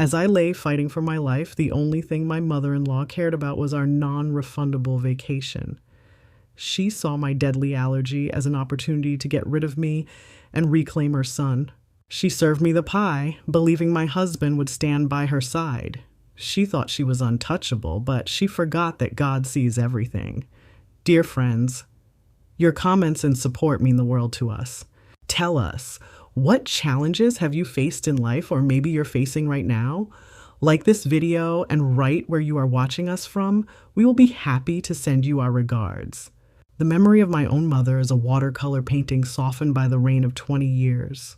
As I lay fighting for my life, the only thing my mother-in-law cared about was our non-refundable vacation. She saw my deadly allergy as an opportunity to get rid of me and reclaim her son. She served me the pie, believing my husband would stand by her side. She thought she was untouchable, but she forgot that God sees everything. Dear friends, your comments and support mean the world to us. Tell us, what challenges have you faced in life, or maybe you're facing right now? Like this video and write where you are watching us from. We will be happy to send you our regards. The memory of my own mother is a watercolor painting softened by the rain of 20 years.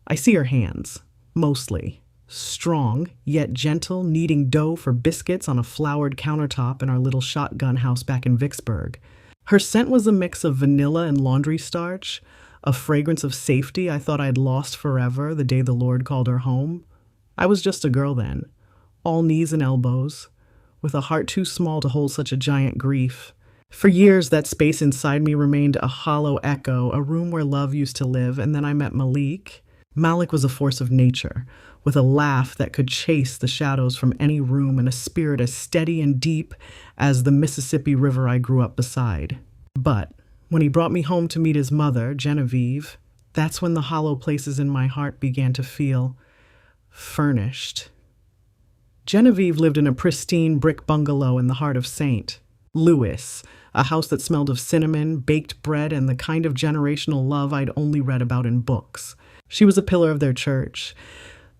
I see her hands, mostly. Strong, yet gentle, kneading dough for biscuits on a flowered countertop in our little shotgun house back in Vicksburg. Her scent was a mix of vanilla and laundry starch, a fragrance of safety I thought I'd lost forever the day the Lord called her home. I was just a girl then, all knees and elbows, with a heart too small to hold such a giant grief. For years, that space inside me remained a hollow echo, a room where love used to live, and then I met Malik. Malik was a force of nature, with a laugh that could chase the shadows from any room and a spirit as steady and deep as the Mississippi River I grew up beside. But when he brought me home to meet his mother, Genevieve, that's when the hollow places in my heart began to feel furnished. Genevieve lived in a pristine brick bungalow in the heart of St. Louis, a house that smelled of cinnamon, baked bread, and the kind of generational love I'd only read about in books. She was a pillar of their church,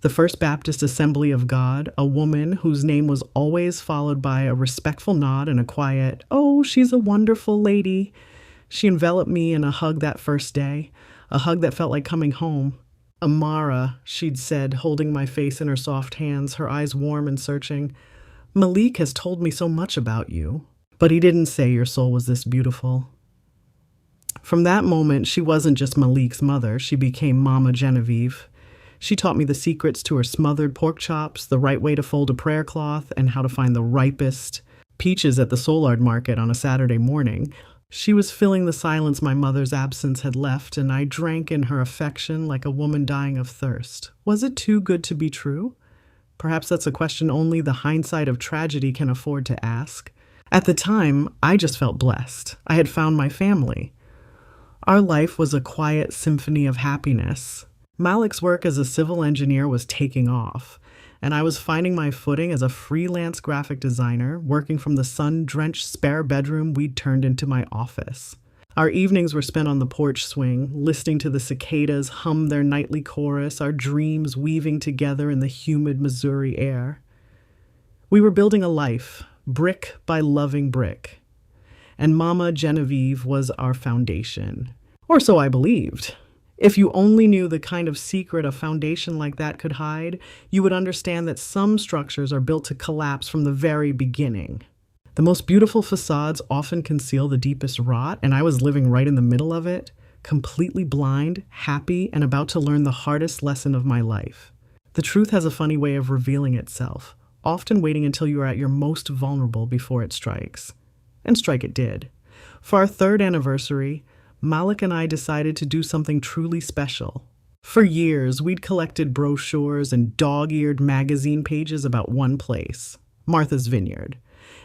the First Baptist Assembly of God, a woman whose name was always followed by a respectful nod and a quiet, "Oh, she's a wonderful lady." She enveloped me in a hug that first day, a hug that felt like coming home. "Amara," she'd said, holding my face in her soft hands, her eyes warm and searching. "Malik has told me so much about you, but he didn't say your soul was this beautiful." From that moment, she wasn't just Malik's mother, she became Mama Genevieve. She taught me the secrets to her smothered pork chops, the right way to fold a prayer cloth, and how to find the ripest peaches at the Soulard market on a Saturday morning. She was filling the silence my mother's absence had left, and I drank in her affection like a woman dying of thirst. Was it too good to be true? Perhaps that's a question only the hindsight of tragedy can afford to ask. At the time, I just felt blessed. I had found my family. Our life was a quiet symphony of happiness. Malik's work as a civil engineer was taking off, and I was finding my footing as a freelance graphic designer, working from the sun-drenched spare bedroom we'd turned into my office. Our evenings were spent on the porch swing, listening to the cicadas hum their nightly chorus, our dreams weaving together in the humid Missouri air. We were building a life, brick by loving brick, and Mama Genevieve was our foundation. Or so I believed. If you only knew the kind of secret a foundation like that could hide, you would understand that some structures are built to collapse from the very beginning. The most beautiful facades often conceal the deepest rot, and I was living right in the middle of it, completely blind, happy, and about to learn the hardest lesson of my life. The truth has a funny way of revealing itself, often waiting until you are at your most vulnerable before it strikes. And strike it did. For our 3rd anniversary, Malik and I decided to do something truly special. For years, we'd collected brochures and dog-eared magazine pages about one place, Martha's Vineyard.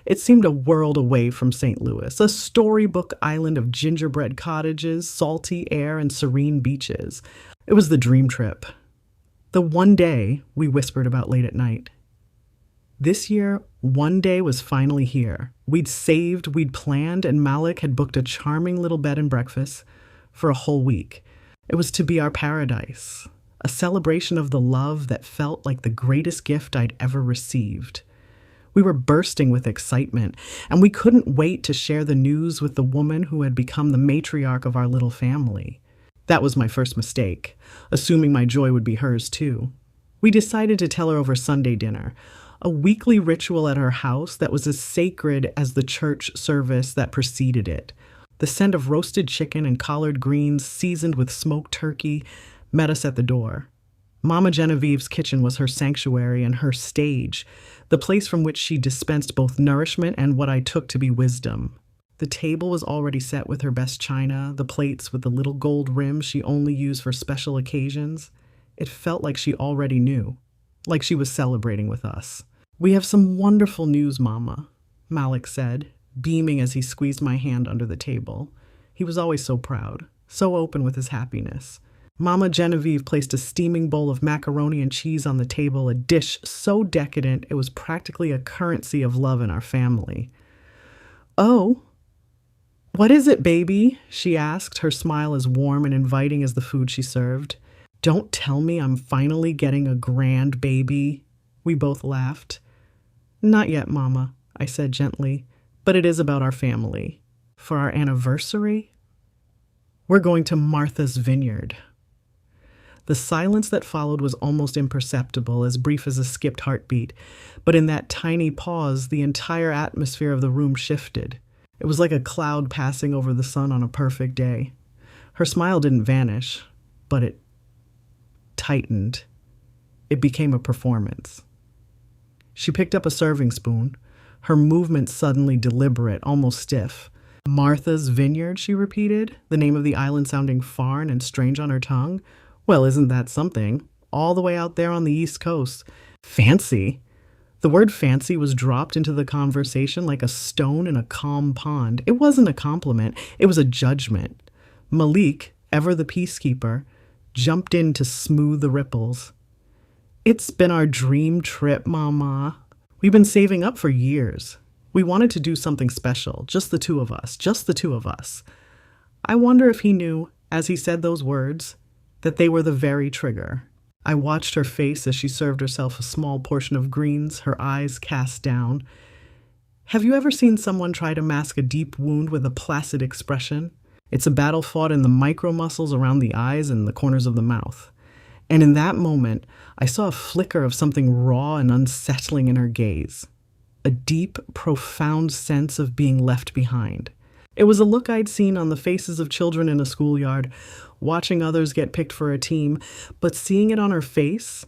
It seemed a world away from St. Louis, a storybook island of gingerbread cottages, salty air, and serene beaches. It was the dream trip. The one day we whispered about late at night. This year, one day was finally here. We'd saved, we'd planned, and Malik had booked a charming little bed and breakfast for a whole week. It was to be our paradise, a celebration of the love that felt like the greatest gift I'd ever received. We were bursting with excitement, and we couldn't wait to share the news with the woman who had become the matriarch of our little family. That was my first mistake, assuming my joy would be hers too. We decided to tell her over Sunday dinner, a weekly ritual at her house that was as sacred as the church service that preceded it. The scent of roasted chicken and collard greens seasoned with smoked turkey met us at the door. Mama Genevieve's kitchen was her sanctuary and her stage, the place from which she dispensed both nourishment and what I took to be wisdom. The table was already set with her best china, the plates with the little gold rims she only used for special occasions. It felt like she already knew. like she was celebrating with us. "We have some wonderful news, Mama," Malik said, beaming as he squeezed my hand under the table. He was always so proud, so open with his happiness. Mama Genevieve placed a steaming bowl of macaroni and cheese on the table, a dish so decadent it was practically a currency of love in our family. "Oh, what is it, baby?" she asked, her smile as warm and inviting as the food she served. "Don't tell me I'm finally getting a grand baby." We both laughed. "Not yet, Mama," I said gently, "but it is about our family. For our anniversary, we're going to Martha's Vineyard." The silence that followed was almost imperceptible, as brief as a skipped heartbeat, but in that tiny pause, the entire atmosphere of the room shifted. It was like a cloud passing over the sun on a perfect day. Her smile didn't vanish, but it tightened. It became a performance. She picked up a serving spoon, her movements suddenly deliberate, almost stiff. "Martha's Vineyard," she repeated, the name of the island sounding foreign and strange on her tongue. Well, isn't that something? All the way out there on the East Coast. Fancy. The word fancy was dropped into the conversation like a stone in a calm pond. It wasn't a compliment, it was a judgment. Malik, ever the peacekeeper, jumped in to smooth the ripples. "It's been our dream trip, Mama. We've been saving up for years. We wanted to do something special, just the two of us. I wonder if he knew, as he said those words, that they were the very trigger. I watched her face as she served herself a small portion of greens, her eyes cast down. Have you ever seen someone try to mask a deep wound with a placid expression? It's a battle fought in the micro muscles around the eyes and the corners of the mouth. And in that moment, I saw a flicker of something raw and unsettling in her gaze. A deep, profound sense of being left behind. It was a look I'd seen on the faces of children in a schoolyard, watching others get picked for a team, but seeing it on her face,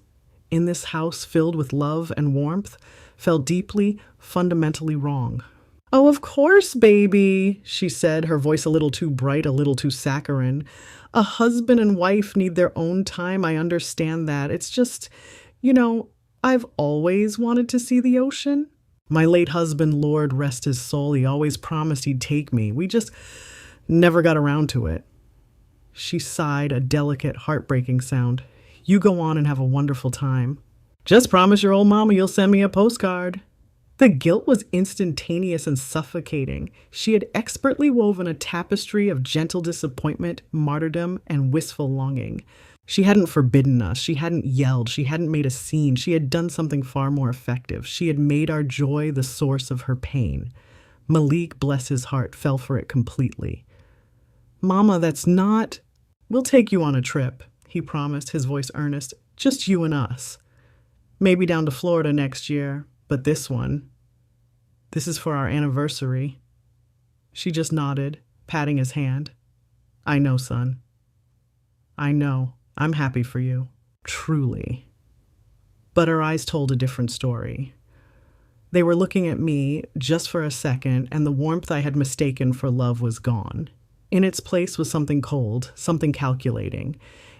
in this house filled with love and warmth, felt deeply, fundamentally wrong. "Oh, of course, baby," she said, her voice a little too bright, a little too saccharine. "A husband and wife need their own time, I understand that. It's just, I've always wanted to see the ocean. My late husband, Lord rest his soul, he always promised he'd take me. We just never got around to it." She sighed, a delicate, heartbreaking sound. "You go on and have a wonderful time. Just promise your old mama you'll send me a postcard." The guilt was instantaneous and suffocating. She had expertly woven a tapestry of gentle disappointment, martyrdom, and wistful longing. She hadn't forbidden us. She hadn't yelled. She hadn't made a scene. She had done something far more effective. She had made our joy the source of her pain. Malik, bless his heart, fell for it completely. "Mama, that's not—" "We'll take you on a trip," he promised, his voice earnest. "Just you and us. Maybe down to Florida next year, but this is for our anniversary." She just nodded, patting his hand. "I know, son. I know. I'm happy for you. Truly." But her eyes told a different story. They were looking at me just for a second, and the warmth I had mistaken for love was gone. In its place was something cold, something calculating.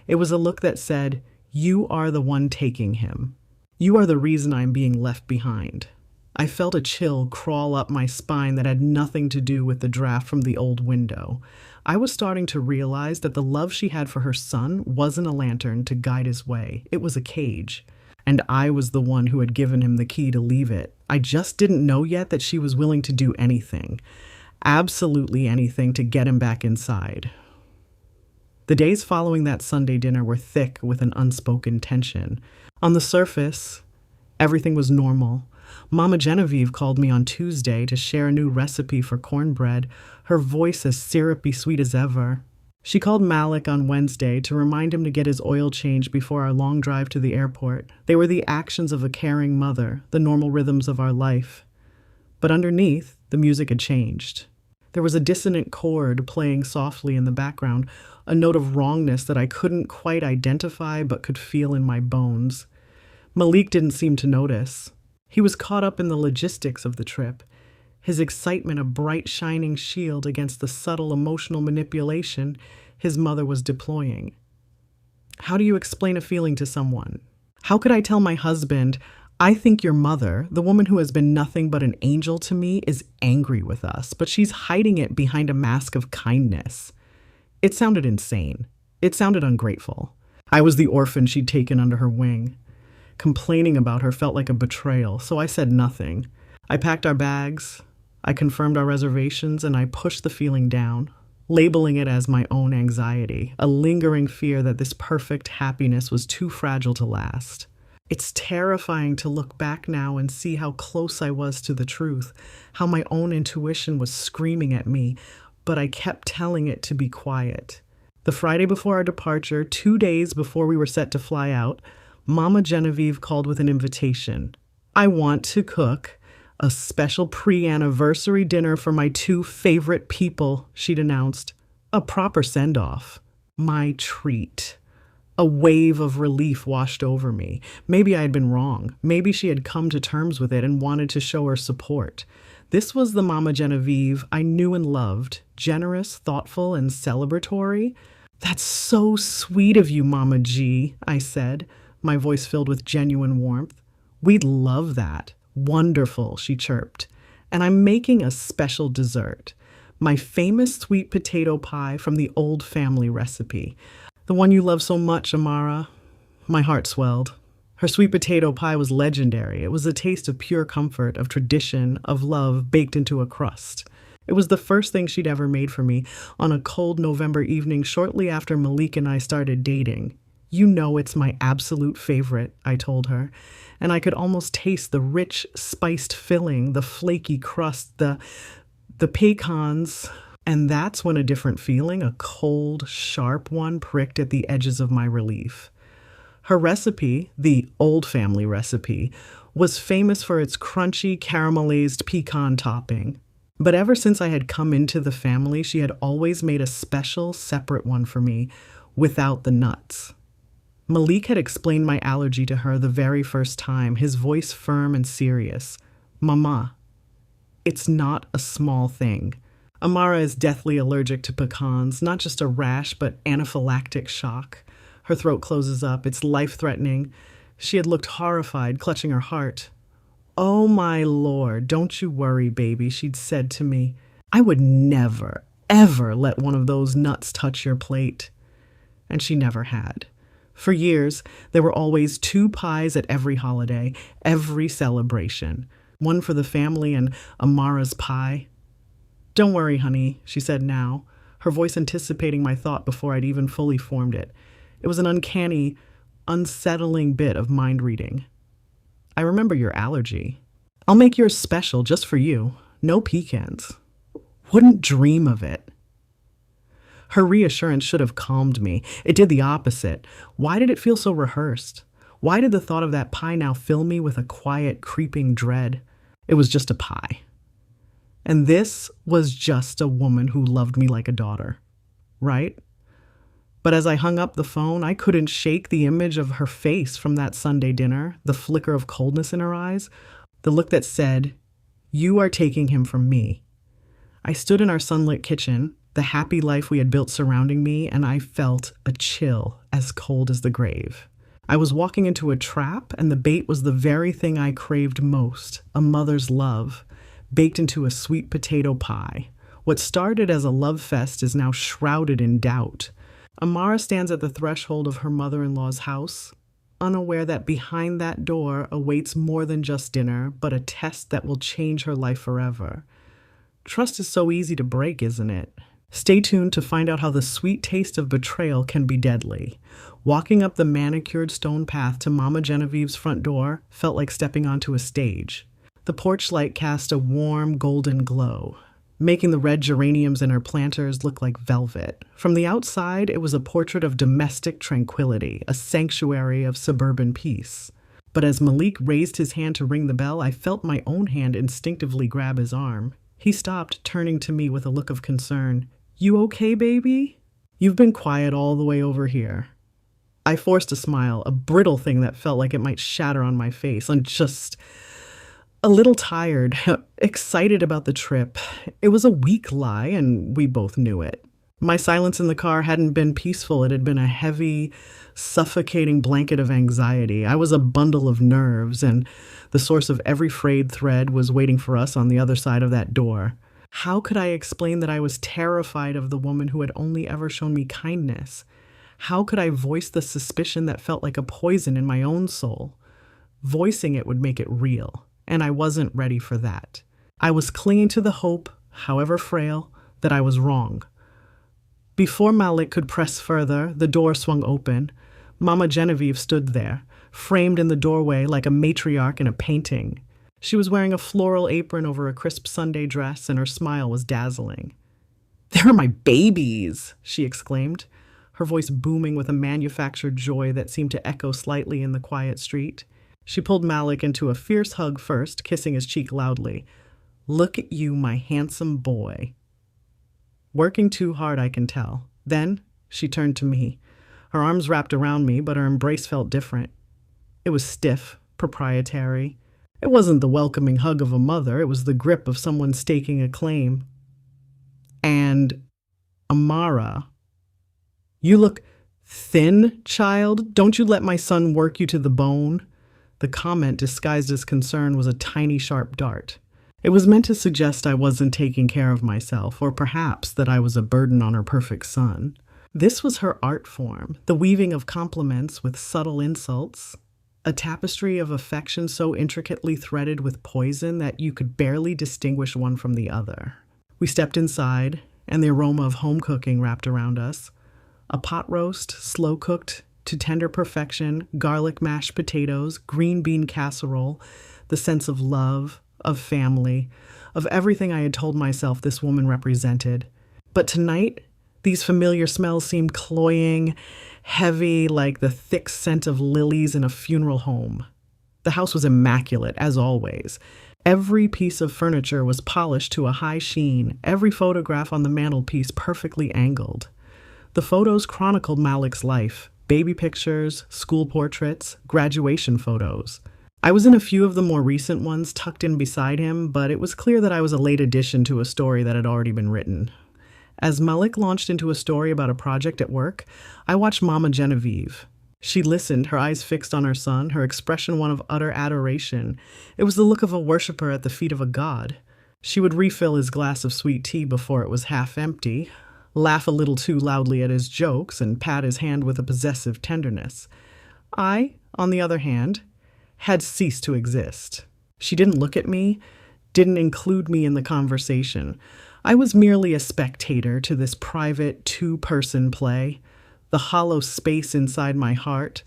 It was a look that said, "You are the one taking him. You are the reason I'm being left behind." I felt a chill crawl up my spine that had nothing to do with the draft from the old window. I was starting to realize that the love she had for her son wasn't a lantern to guide his way. It was a cage. And I was the one who had given him the key to leave it. I just didn't know yet that she was willing to do anything. Absolutely anything to get him back inside. The days following that Sunday dinner were thick with an unspoken tension. On the surface, everything was normal. Mama Genevieve called me on Tuesday to share a new recipe for cornbread, her voice as syrupy sweet as ever. She called Malik on Wednesday to remind him to get his oil changed before our long drive to the airport. They were the actions of a caring mother, the normal rhythms of our life. But underneath, the music had changed. There was a dissonant chord playing softly in the background, a note of wrongness that I couldn't quite identify but could feel in my bones. Malik didn't seem to notice. He was caught up in the logistics of the trip, his excitement a bright shining shield against the subtle emotional manipulation his mother was deploying. How do you explain a feeling to someone? How could I tell my husband, I think your mother, the woman who has been nothing but an angel to me, is angry with us, but she's hiding it behind a mask of kindness? It sounded insane. It sounded ungrateful. I was the orphan she'd taken under her wing. Complaining about her felt like a betrayal, so I said nothing. I packed our bags, I confirmed our reservations, and I pushed the feeling down, labeling it as my own anxiety, a lingering fear that this perfect happiness was too fragile to last. It's terrifying to look back now and see how close I was to the truth, how my own intuition was screaming at me, but I kept telling it to be quiet. The Friday before our departure, 2 days before we were set to fly out, Mama Genevieve called with an invitation. I want to cook a special pre-anniversary dinner for my 2 favorite people, she'd announced. A proper send-off. My treat. A wave of relief washed over me. Maybe I had been wrong. Maybe she had come to terms with it and wanted to show her support. This was the Mama Genevieve I knew and loved, generous, thoughtful, and celebratory. That's so sweet of you, Mama G, I said, my voice filled with genuine warmth. We'd love that. Wonderful, she chirped. And I'm making a special dessert. My famous sweet potato pie from the old family recipe. The one you love so much, Amara. My heart swelled. Her sweet potato pie was legendary. It was a taste of pure comfort, of tradition, of love baked into a crust. It was the first thing she'd ever made for me on a cold November evening shortly after Malik and I started dating. You know it's my absolute favorite, I told her, and I could almost taste the rich, spiced filling, the flaky crust, the pecans. And that's when a different feeling, a cold, sharp one, pricked at the edges of my relief. Her recipe, the old family recipe, was famous for its crunchy, caramelized pecan topping. But ever since I had come into the family, she had always made a special, separate one for me, without the nuts. Malik had explained my allergy to her the very first time, his voice firm and serious. Mama, it's not a small thing. Amara is deathly allergic to pecans, not just a rash, but anaphylactic shock. Her throat closes up. It's life-threatening. She had looked horrified, clutching her heart. Oh, my Lord, don't you worry, baby, she'd said to me. I would never, ever let one of those nuts touch your plate. And she never had. For years, there were always 2 pies at every holiday, every celebration. One for the family and Amara's pie. Don't worry, honey, she said now, her voice anticipating my thought before I'd even fully formed it. It was an uncanny, unsettling bit of mind reading. I remember your allergy. I'll make yours special just for you. No pecans. Wouldn't dream of it. Her reassurance should have calmed me. It did the opposite. Why did it feel so rehearsed? Why did the thought of that pie now fill me with a quiet, creeping dread? It was just a pie. And this was just a woman who loved me like a daughter, right? But as I hung up the phone, I couldn't shake the image of her face from that Sunday dinner, the flicker of coldness in her eyes, the look that said, "You are taking him from me." I stood in our sunlit kitchen, the happy life we had built surrounding me, and I felt a chill as cold as the grave. I was walking into a trap, and the bait was the very thing I craved most, a mother's love, baked into a sweet potato pie. What started as a love fest is now shrouded in doubt. Amara stands at the threshold of her mother-in-law's house, unaware that behind that door awaits more than just dinner, but a test that will change her life forever. Trust is so easy to break, isn't it? Stay tuned to find out how the sweet taste of betrayal can be deadly. Walking up the manicured stone path to Mama Genevieve's front door felt like stepping onto a stage. The porch light cast a warm, golden glow, making the red geraniums in her planters look like velvet. From the outside, it was a portrait of domestic tranquility, a sanctuary of suburban peace. But as Malik raised his hand to ring the bell, I felt my own hand instinctively grab his arm. He stopped, turning to me with a look of concern. "You okay, baby? You've been quiet all the way over here." I forced a smile, a brittle thing that felt like it might shatter on my face, and just a little tired, excited about the trip. It was a weak lie, and we both knew it. My silence in the car hadn't been peaceful. It had been a heavy, suffocating blanket of anxiety. I was a bundle of nerves, and the source of every frayed thread was waiting for us on the other side of that door. How could I explain that I was terrified of the woman who had only ever shown me kindness? How could I voice the suspicion that felt like a poison in my own soul? Voicing it would make it real, and I wasn't ready for that. I was clinging to the hope, however frail, that I was wrong. Before Malik could press further, the door swung open. Mama Genevieve stood there, framed in the doorway like a matriarch in a painting. She was wearing a floral apron over a crisp Sunday dress, and her smile was dazzling. "There are my babies!" she exclaimed, her voice booming with a manufactured joy that seemed to echo slightly in the quiet street. She pulled Malik into a fierce hug first, kissing his cheek loudly. "Look at you, my handsome boy." Working too hard, I can tell. Then she turned to me. Her arms wrapped around me, but her embrace felt different. It was stiff, proprietary. It wasn't the welcoming hug of a mother. It was the grip of someone staking a claim. And Amara, "You look thin, child. Don't you let my son work you to the bone." The comment, disguised as concern, was a tiny, sharp dart. It was meant to suggest I wasn't taking care of myself, or perhaps that I was a burden on her perfect son. This was her art form, the weaving of compliments with subtle insults, a tapestry of affection so intricately threaded with poison that you could barely distinguish one from the other. We stepped inside, and the aroma of home cooking wrapped around us. A pot roast, slow-cooked to tender perfection, garlic mashed potatoes, green bean casserole, the sense of love, of family, of everything I had told myself this woman represented. But tonight, these familiar smells seemed cloying, heavy, like the thick scent of lilies in a funeral home. The house was immaculate, as always. Every piece of furniture was polished to a high sheen, every photograph on the mantelpiece perfectly angled. The photos chronicled Malik's life, baby pictures, school portraits, graduation photos. I was in a few of the more recent ones tucked in beside him, but it was clear that I was a late addition to a story that had already been written. As Malik launched into a story about a project at work, I watched Mama Genevieve. She listened, her eyes fixed on her son, her expression one of utter adoration. It was the look of a worshiper at the feet of a god. She would refill his glass of sweet tea before it was half empty, laugh a little too loudly at his jokes, and pat his hand with a possessive tenderness. I, on the other hand, had ceased to exist. She didn't look at me, didn't include me in the conversation. I was merely a spectator to this private two-person play. The hollow space inside my heart,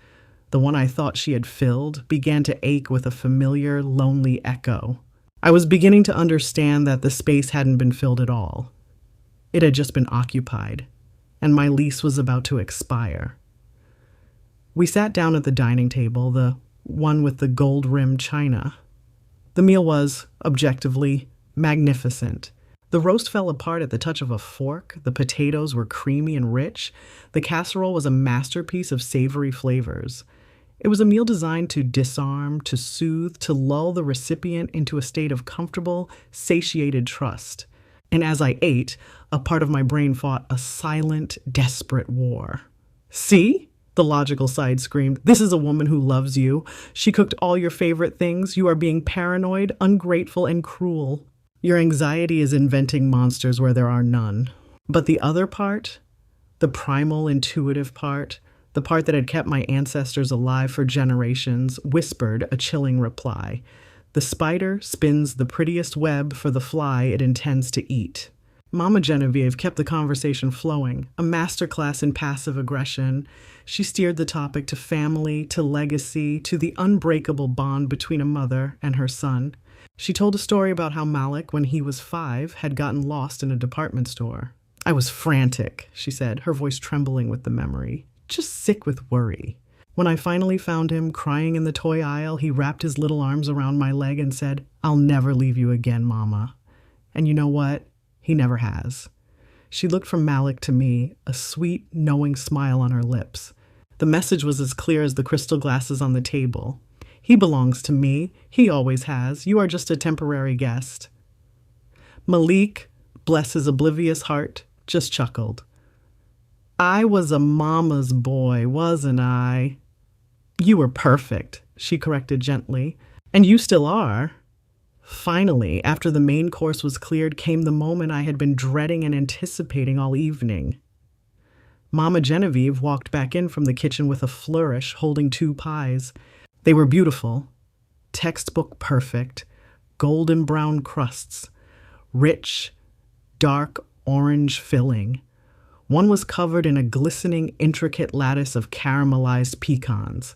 the one I thought she had filled, began to ache with a familiar, lonely echo. I was beginning to understand that the space hadn't been filled at all. It had just been occupied, and my lease was about to expire. We sat down at the dining table, the one with the gold-rimmed china. The meal was, objectively, magnificent. The roast fell apart at the touch of a fork, the potatoes were creamy and rich, the casserole was a masterpiece of savory flavors. It was a meal designed to disarm, to soothe, to lull the recipient into a state of comfortable, satiated trust. And as I ate, a part of my brain fought a silent, desperate war. "See?" the logical side screamed. "This is a woman who loves you. She cooked all your favorite things. You are being paranoid, ungrateful, and cruel. Your anxiety is inventing monsters where there are none." But the other part, the primal, intuitive part, the part that had kept my ancestors alive for generations, whispered a chilling reply. The spider spins the prettiest web for the fly it intends to eat. Mama Genevieve kept the conversation flowing, a masterclass in passive aggression. She steered the topic to family, to legacy, to the unbreakable bond between a mother and her son. She told a story about how Malik, when he was 5, had gotten lost in a department store. "I was frantic," she said, her voice trembling with the memory, "just sick with worry. When I finally found him crying in the toy aisle, he wrapped his little arms around my leg and said, 'I'll never leave you again, Mama.' And you know what? He never has." She looked from Malik to me, a sweet, knowing smile on her lips. The message was as clear as the crystal glasses on the table. "He belongs to me. He always has. You are just a temporary guest." Malik, bless his oblivious heart, just chuckled. I was a mama's boy, wasn't I? You were perfect, she corrected gently. And you still are. Finally, after the main course was cleared, came the moment I had been dreading and anticipating all evening. Mama Genevieve walked back in from the kitchen with a flourish, holding 2 pies. They were beautiful, textbook perfect, golden brown crusts, rich, dark orange filling. One was covered in a glistening, intricate lattice of caramelized pecans.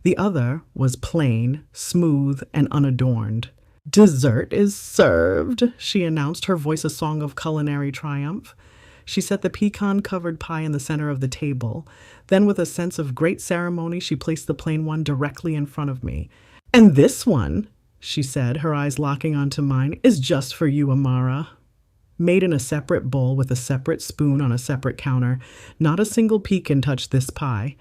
The other was plain, smooth, and unadorned. "Dessert is served," she announced, her voice a song of culinary triumph. She set the pecan-covered pie in the center of the table. Then, with a sense of great ceremony, she placed the plain one directly in front of me. "And this one," she said, her eyes locking onto mine, "is just for you, Amara." Made in a separate bowl with a separate spoon on a separate counter, not a single pecan touched this pie.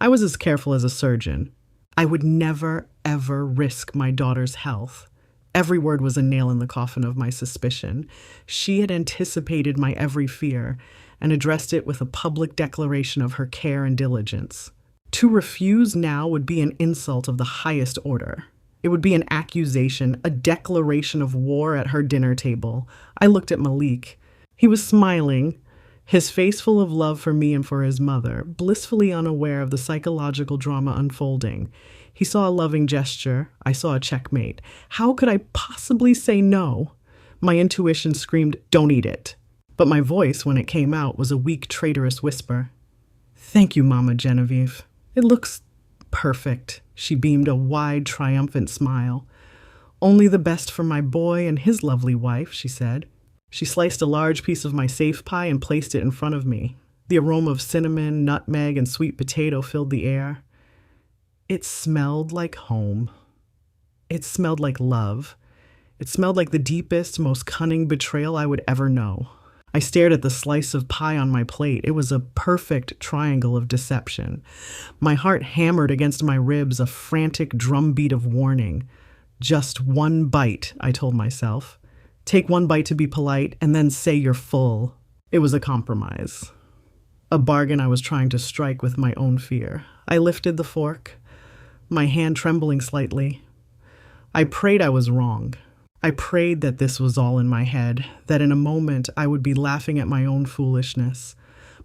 I was as careful as a surgeon. I would never, ever risk my daughter's health. Every word was a nail in the coffin of my suspicion. She had anticipated my every fear and addressed it with a public declaration of her care and diligence. To refuse now would be an insult of the highest order. It would be an accusation, a declaration of war at her dinner table. I looked at Malik. He was smiling, his face full of love for me and for his mother, blissfully unaware of the psychological drama unfolding. He saw a loving gesture. I saw a checkmate. How could I possibly say no? My intuition screamed, "Don't eat it." But my voice, when it came out, was a weak, traitorous whisper. "Thank you, Mama Genevieve. It looks perfect." She beamed a wide, triumphant smile. "Only the best for my boy and his lovely wife," she said. She sliced a large piece of my safe pie and placed it in front of me. The aroma of cinnamon, nutmeg, and sweet potato filled the air. It smelled like home. It smelled like love. It smelled like the deepest, most cunning betrayal I would ever know. I stared at the slice of pie on my plate. It was a perfect triangle of deception. My heart hammered against my ribs, a frantic drumbeat of warning. "Just one bite," I told myself. "Take one bite to be polite, and then say you're full." It was a compromise. A bargain I was trying to strike with my own fear. I lifted the fork, my hand trembling slightly. I prayed I was wrong. I prayed that this was all in my head, that in a moment I would be laughing at my own foolishness,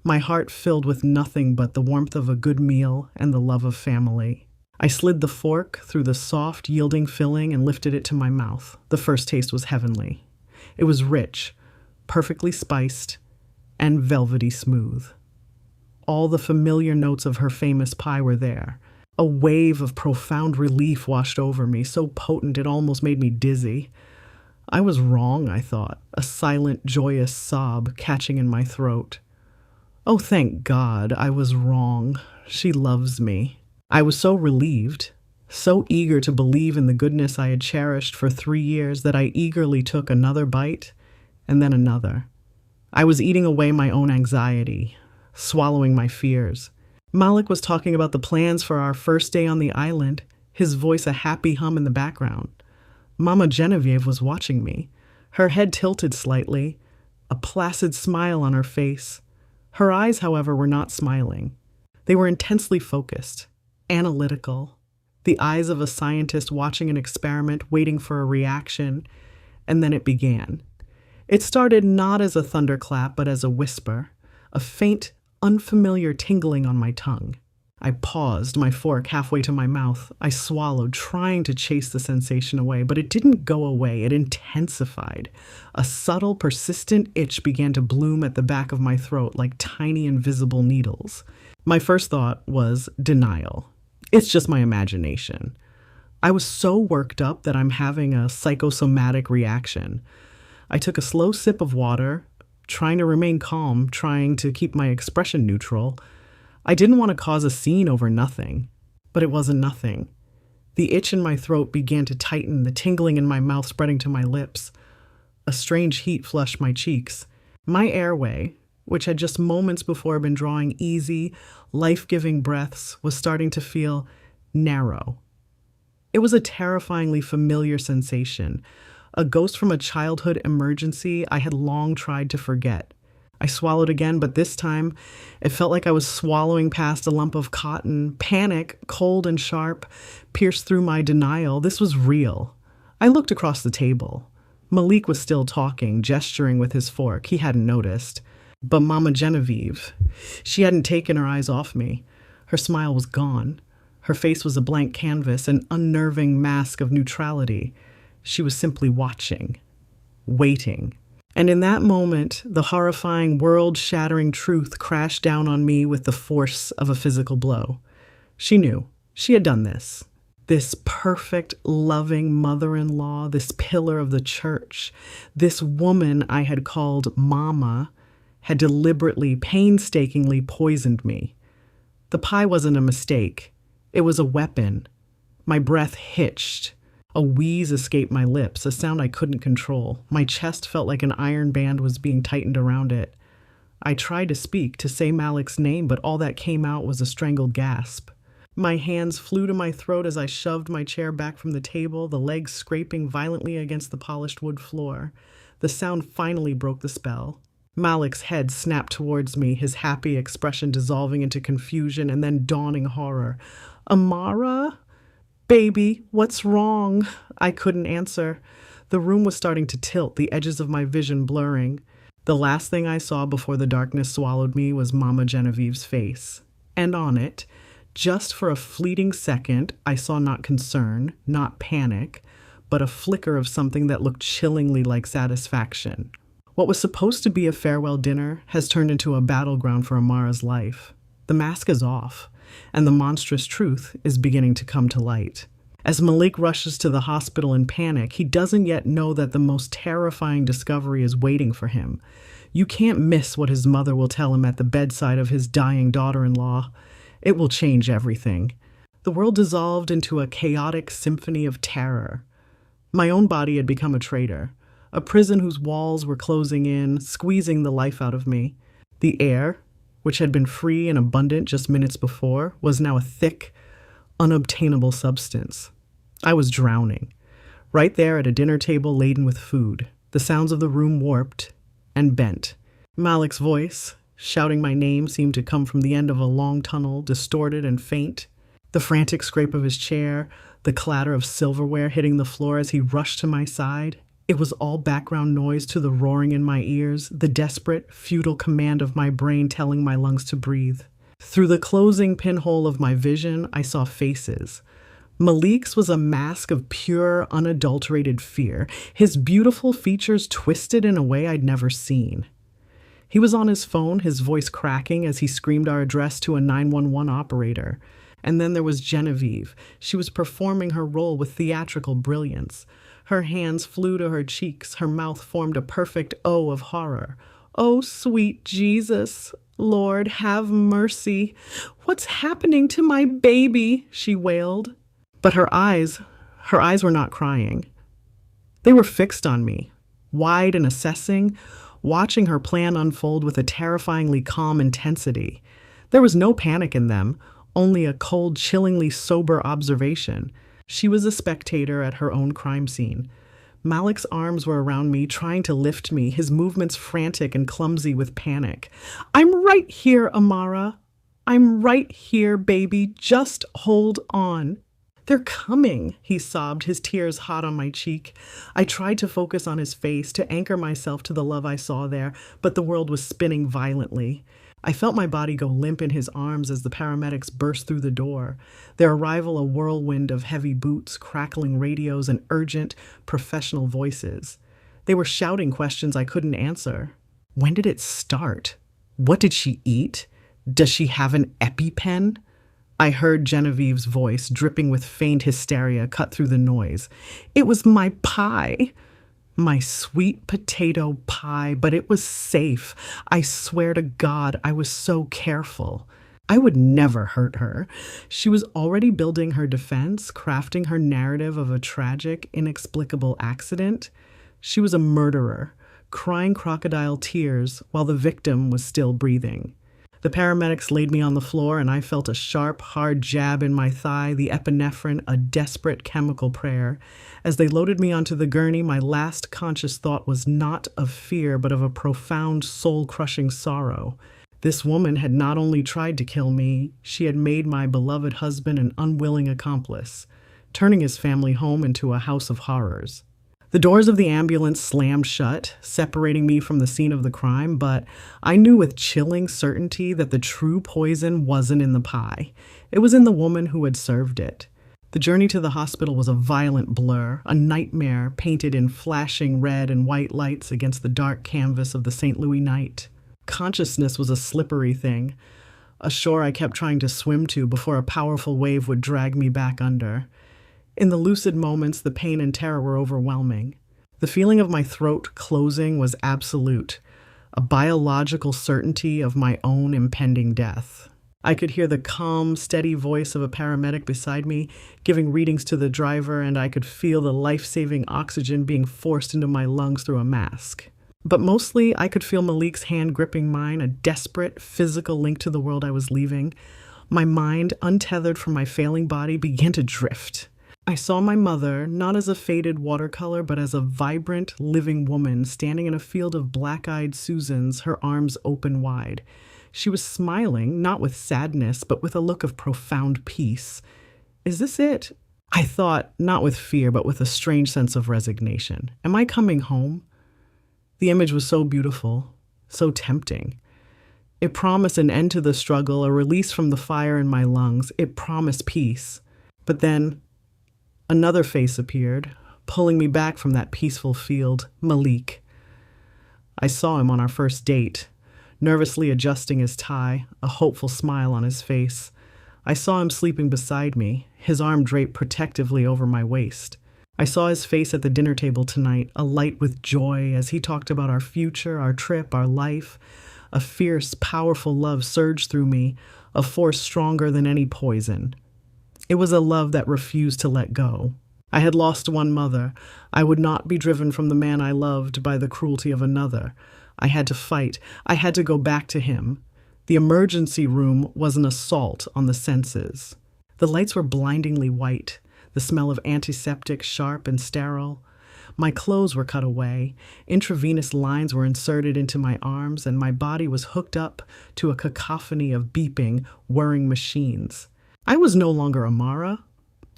my heart filled with nothing but the warmth of a good meal and the love of family. I slid the fork through the soft, yielding filling and lifted it to my mouth. The first taste was heavenly. It was rich, perfectly spiced, and velvety smooth. All the familiar notes of her famous pie were there. A wave of profound relief washed over me, so potent it almost made me dizzy. I was wrong, I thought, a silent, joyous sob catching in my throat. Oh, thank God, I was wrong. She loves me. I was so relieved, so eager to believe in the goodness I had cherished for 3 years that I eagerly took another bite and then another. I was eating away my own anxiety, swallowing my fears. Malik was talking about the plans for our first day on the island, his voice a happy hum in the background. Mama Genevieve was watching me, her head tilted slightly, a placid smile on her face. Her eyes, however, were not smiling. They were intensely focused, analytical, the eyes of a scientist watching an experiment, waiting for a reaction, and then it began. It started not as a thunderclap, but as a whisper, a faint, unfamiliar tingling on my tongue. I paused, my fork halfway to my mouth. I swallowed, trying to chase the sensation away, but it didn't go away. It intensified. A subtle, persistent itch began to bloom at the back of my throat like tiny, invisible needles. My first thought was denial. It's just my imagination. I was so worked up that I'm having a psychosomatic reaction. I took a slow sip of water, trying to remain calm, trying to keep my expression neutral. I didn't want to cause a scene over nothing, but it wasn't nothing. The itch in my throat began to tighten, the tingling in my mouth spreading to my lips. A strange heat flushed my cheeks. My airway, which had just moments before been drawing easy, life-giving breaths, was starting to feel narrow. It was a terrifyingly familiar sensation, a ghost from a childhood emergency I had long tried to forget. I swallowed again, but this time it felt like I was swallowing past a lump of cotton. Panic, cold and sharp, pierced through my denial. This was real. I looked across the table. Malik was still talking, gesturing with his fork. He hadn't noticed. But Mama Genevieve, she hadn't taken her eyes off me. Her smile was gone. Her face was a blank canvas, an unnerving mask of neutrality. She was simply watching, waiting. And in that moment, the horrifying, world-shattering truth crashed down on me with the force of a physical blow. She knew. She had done this. This perfect, loving mother-in-law, this pillar of the church, this woman I had called Mama, had deliberately, painstakingly poisoned me. The pie wasn't a mistake. It was a weapon. My breath hitched. A wheeze escaped my lips, a sound I couldn't control. My chest felt like an iron band was being tightened around it. I tried to speak, to say Malik's name, but all that came out was a strangled gasp. My hands flew to my throat as I shoved my chair back from the table, the legs scraping violently against the polished wood floor. The sound finally broke the spell. Malik's head snapped towards me, his happy expression dissolving into confusion and then dawning horror. "Amara? Baby, what's wrong?" I couldn't answer. The room was starting to tilt, the edges of my vision blurring. The last thing I saw before the darkness swallowed me was Mama Genevieve's face. And on it, just for a fleeting second, I saw not concern, not panic, but a flicker of something that looked chillingly like satisfaction. What was supposed to be a farewell dinner has turned into a battleground for Amara's life. The mask is off, and the monstrous truth is beginning to come to light. As Malik rushes to the hospital in panic, he doesn't yet know that the most terrifying discovery is waiting for him. You can't miss what his mother will tell him at the bedside of his dying daughter-in-law. It will change everything. The world dissolved into a chaotic symphony of terror. My own body had become a traitor, a prison whose walls were closing in, squeezing the life out of me. The air, which had been free and abundant just minutes before, was now a thick, unobtainable substance. I was drowning, right there at a dinner table laden with food. The sounds of the room warped and bent. Malik's voice, shouting my name, seemed to come from the end of a long tunnel, distorted and faint. The frantic scrape of his chair, the clatter of silverware hitting the floor as he rushed to my side. It was all background noise to the roaring in my ears, the desperate, futile command of my brain telling my lungs to breathe. Through the closing pinhole of my vision, I saw faces. Malik's was a mask of pure, unadulterated fear, his beautiful features twisted in a way I'd never seen. He was on his phone, his voice cracking as he screamed our address to a 911 operator. And then there was Genevieve. She was performing her role with theatrical brilliance. Her hands flew to her cheeks. Her mouth formed a perfect O of horror. "Oh, sweet Jesus, Lord, have mercy. What's happening to my baby?" she wailed. But her eyes were not crying. They were fixed on me, wide and assessing, watching her plan unfold with a terrifyingly calm intensity. There was no panic in them, only a cold, chillingly sober observation. She was a spectator at her own crime scene. Malik's arms were around me, trying to lift me, his movements frantic and clumsy with panic. "I'm right here, Amara. I'm right here, baby. Just hold on." "They're coming," he sobbed, his tears hot on my cheek. I tried to focus on his face, to anchor myself to the love I saw there, but the world was spinning violently. I felt my body go limp in his arms as the paramedics burst through the door, their arrival a whirlwind of heavy boots, crackling radios, and urgent, professional voices. They were shouting questions I couldn't answer. When did it start? What did she eat? Does she have an EpiPen? I heard Genevieve's voice, dripping with feigned hysteria, cut through the noise. "It was my pie. My sweet potato pie, but it was safe. I swear to God, I was so careful. I would never hurt her." She was already building her defense, crafting her narrative of a tragic, inexplicable accident. She was a murderer, crying crocodile tears while the victim was still breathing. The paramedics laid me on the floor, and I felt a sharp, hard jab in my thigh, the epinephrine a desperate chemical prayer. As they loaded me onto the gurney, my last conscious thought was not of fear, but of a profound, soul-crushing sorrow. This woman had not only tried to kill me, she had made my beloved husband an unwilling accomplice, turning his family home into a house of horrors. The doors of the ambulance slammed shut, separating me from the scene of the crime, but I knew with chilling certainty that the true poison wasn't in the pie. It was in the woman who had served it. The journey to the hospital was a violent blur, a nightmare painted in flashing red and white lights against the dark canvas of the St. Louis night. Consciousness was a slippery thing, a shore I kept trying to swim to before a powerful wave would drag me back under. In the lucid moments, the pain and terror were overwhelming. The feeling of my throat closing was absolute, a biological certainty of my own impending death. I could hear the calm, steady voice of a paramedic beside me, giving readings to the driver, and I could feel the life-saving oxygen being forced into my lungs through a mask. But mostly, I could feel Malik's hand gripping mine, a desperate, physical link to the world I was leaving. My mind, untethered from my failing body, began to drift. I saw my mother, not as a faded watercolor, but as a vibrant, living woman standing in a field of black-eyed Susans, her arms open wide. She was smiling, not with sadness, but with a look of profound peace. Is this it? I thought, not with fear, but with a strange sense of resignation. Am I coming home? The image was so beautiful, so tempting. It promised an end to the struggle, a release from the fire in my lungs. It promised peace. But then another face appeared, pulling me back from that peaceful field, Malik. I saw him on our first date, nervously adjusting his tie, a hopeful smile on his face. I saw him sleeping beside me, his arm draped protectively over my waist. I saw his face at the dinner table tonight, alight with joy as he talked about our future, our trip, our life. A fierce, powerful love surged through me, a force stronger than any poison. It was a love that refused to let go. I had lost one mother. I would not be driven from the man I loved by the cruelty of another. I had to fight. I had to go back to him. The emergency room was an assault on the senses. The lights were blindingly white, the smell of antiseptic sharp and sterile. My clothes were cut away, intravenous lines were inserted into my arms, and my body was hooked up to a cacophony of beeping, whirring machines. I was no longer Amara.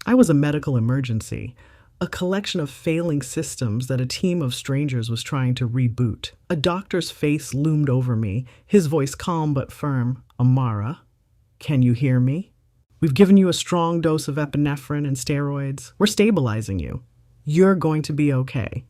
I was a medical emergency, a collection of failing systems that a team of strangers was trying to reboot. A doctor's face loomed over me, his voice calm but firm. Amara, can you hear me? We've given you a strong dose of epinephrine and steroids. We're stabilizing you. You're going to be okay.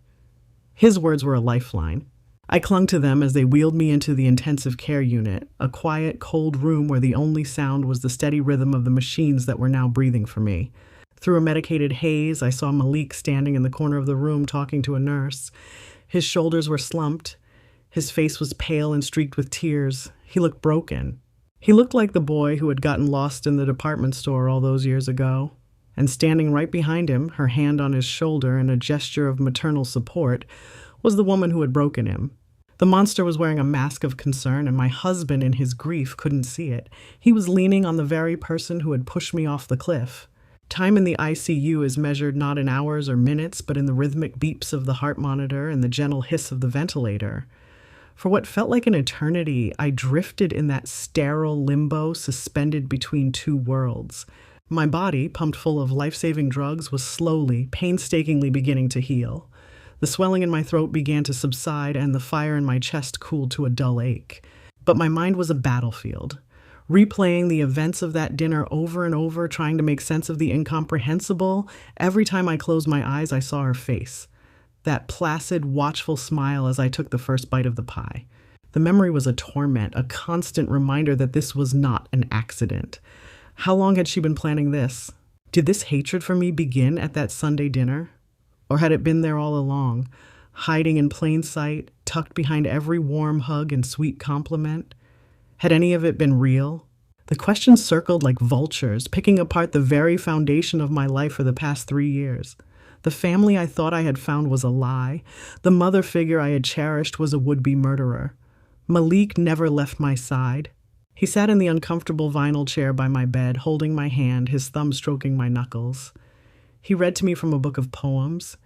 His words were a lifeline. I clung to them as they wheeled me into the intensive care unit, a quiet, cold room where the only sound was the steady rhythm of the machines that were now breathing for me. Through a medicated haze, I saw Malik standing in the corner of the room talking to a nurse. His shoulders were slumped. His face was pale and streaked with tears. He looked broken. He looked like the boy who had gotten lost in the department store all those years ago. And standing right behind him, her hand on his shoulder in a gesture of maternal support, was the woman who had broken him. The monster was wearing a mask of concern, and my husband, in his grief, couldn't see it. He was leaning on the very person who had pushed me off the cliff. Time in the ICU is measured not in hours or minutes, but in the rhythmic beeps of the heart monitor and the gentle hiss of the ventilator. For what felt like an eternity, I drifted in that sterile limbo suspended between two worlds. My body, pumped full of life-saving drugs, was slowly, painstakingly beginning to heal. The swelling in my throat began to subside, and the fire in my chest cooled to a dull ache. But my mind was a battlefield, replaying the events of that dinner over and over, trying to make sense of the incomprehensible. Every time I closed my eyes, I saw her face, that placid, watchful smile as I took the first bite of the pie. The memory was a torment, a constant reminder that this was not an accident. How long had she been planning this? Did this hatred for me begin at that Sunday dinner? Or had it been there all along, hiding in plain sight, tucked behind every warm hug and sweet compliment? Had any of it been real? The questions circled like vultures, picking apart the very foundation of my life for the past 3 years. The family I thought I had found was a lie. The mother figure I had cherished was a would-be murderer. Malik never left my side. He sat in the uncomfortable vinyl chair by my bed, holding my hand, his thumb stroking my knuckles. He read to me from a book of poems,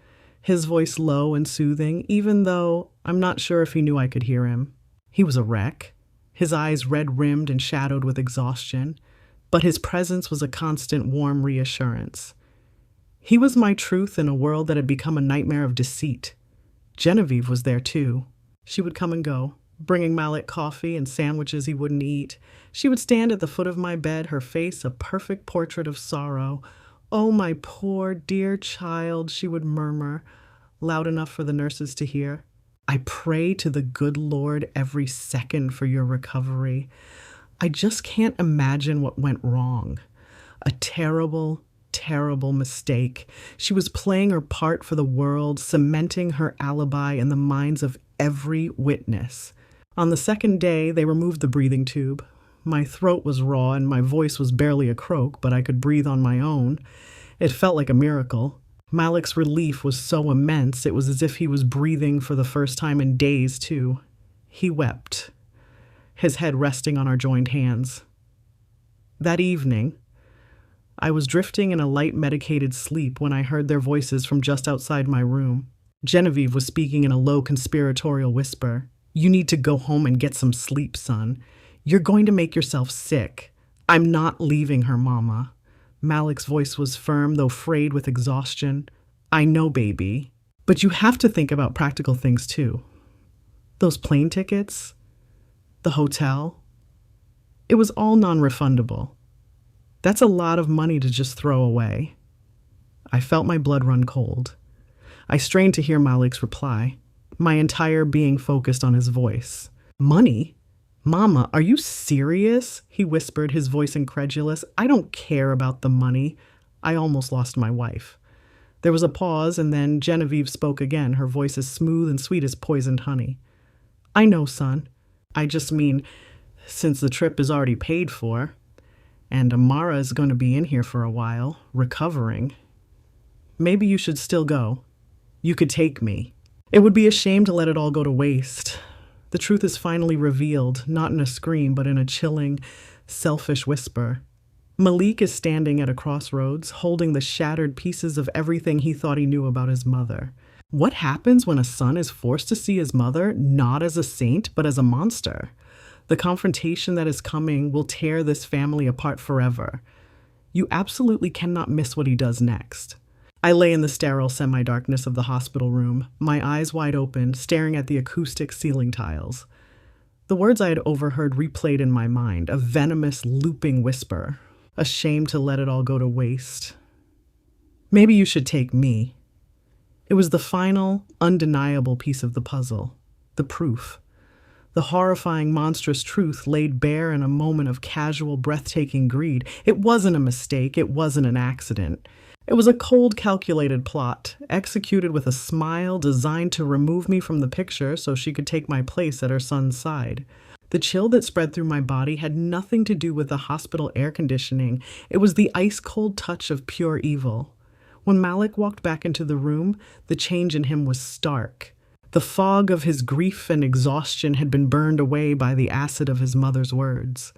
his voice low and soothing, even though I'm not sure if he knew I could hear him. He was a wreck, his eyes red-rimmed and shadowed with exhaustion, but his presence was a constant warm reassurance. He was my truth in a world that had become a nightmare of deceit. Genevieve was there too. She would come and go, bringing Malik coffee and sandwiches he wouldn't eat. She would stand at the foot of my bed, her face a perfect portrait of sorrow. "Oh, my poor, dear child," she would murmur, loud enough for the nurses to hear. "I pray to the good Lord every second for your recovery. I just can't imagine what went wrong. A terrible, terrible mistake. She was playing her part for the world, cementing her alibi in the minds of every witness." On the second day, they removed the breathing tube. My throat was raw and my voice was barely a croak, but I could breathe on my own. It felt like a miracle. Malik's relief was so immense, it was as if he was breathing for the first time in days, too. He wept, his head resting on our joined hands. That evening, I was drifting in a light medicated sleep when I heard their voices from just outside my room. Genevieve was speaking in a low conspiratorial whisper. "You need to go home and get some sleep, son. You're going to make yourself sick. I'm not leaving her, Mama." Malik's voice was firm, though frayed with exhaustion. "I know, baby. But you have to think about practical things, too. Those plane tickets, the hotel, it was all non-refundable. That's a lot of money to just throw away." I felt my blood run cold. I strained to hear Malik's reply, my entire being focused on his voice. "Money? Mama, are you serious?" he whispered, his voice incredulous. "I don't care about the money. I almost lost my wife." There was a pause, and then Genevieve spoke again, her voice as smooth and sweet as poisoned honey. "I know, son. I just mean, since the trip is already paid for, and Amara is going to be in here for a while, recovering, maybe you should still go. You could take me. It would be a shame to let it all go to waste." The truth is finally revealed, not in a scream, but in a chilling, selfish whisper. Malik is standing at a crossroads, holding the shattered pieces of everything he thought he knew about his mother. What happens when a son is forced to see his mother not as a saint, but as a monster? The confrontation that is coming will tear this family apart forever. You absolutely cannot miss what he does next. I lay in the sterile semi-darkness of the hospital room, my eyes wide open, staring at the acoustic ceiling tiles. The words I had overheard replayed in my mind, a venomous, looping whisper, ashamed to let it all go to waste. Maybe you should take me. It was the final, undeniable piece of the puzzle, the proof. The horrifying, monstrous truth laid bare in a moment of casual, breathtaking greed. It wasn't a mistake, it wasn't an accident. It was a cold, calculated plot, executed with a smile designed to remove me from the picture so she could take my place at her son's side. The chill that spread through my body had nothing to do with the hospital air conditioning. It was the ice-cold touch of pure evil. When Malik walked back into the room, the change in him was stark. The fog of his grief and exhaustion had been burned away by the acid of his mother's words.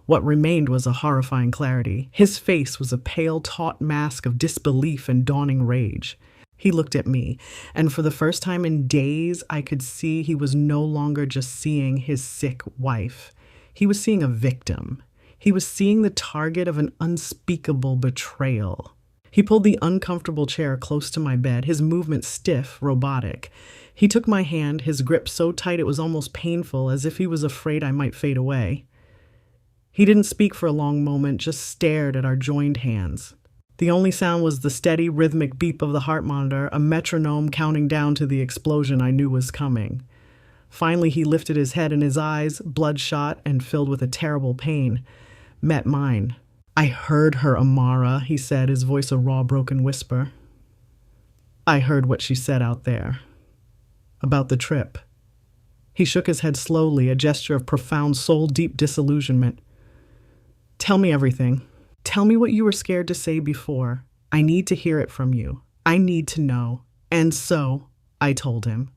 What remained was a horrifying clarity. His face was a pale, taut mask of disbelief and dawning rage. He looked at me, and for the first time in days, I could see he was no longer just seeing his sick wife. He was seeing a victim. He was seeing the target of an unspeakable betrayal. He pulled the uncomfortable chair close to my bed, his movement stiff, robotic. He took my hand, his grip so tight it was almost painful, as if he was afraid I might fade away. He didn't speak for a long moment, just stared at our joined hands. The only sound was the steady, rhythmic beep of the heart monitor, a metronome counting down to the explosion I knew was coming. Finally, he lifted his head, and his eyes, bloodshot and filled with a terrible pain, met mine. "I heard her, Amara," he said, his voice a raw, broken whisper. "I heard what she said out there. About the trip." He shook his head slowly, a gesture of profound, soul-deep disillusionment. "Tell me everything. Tell me what you were scared to say before. I need to hear it from you. I need to know." And so, I told him.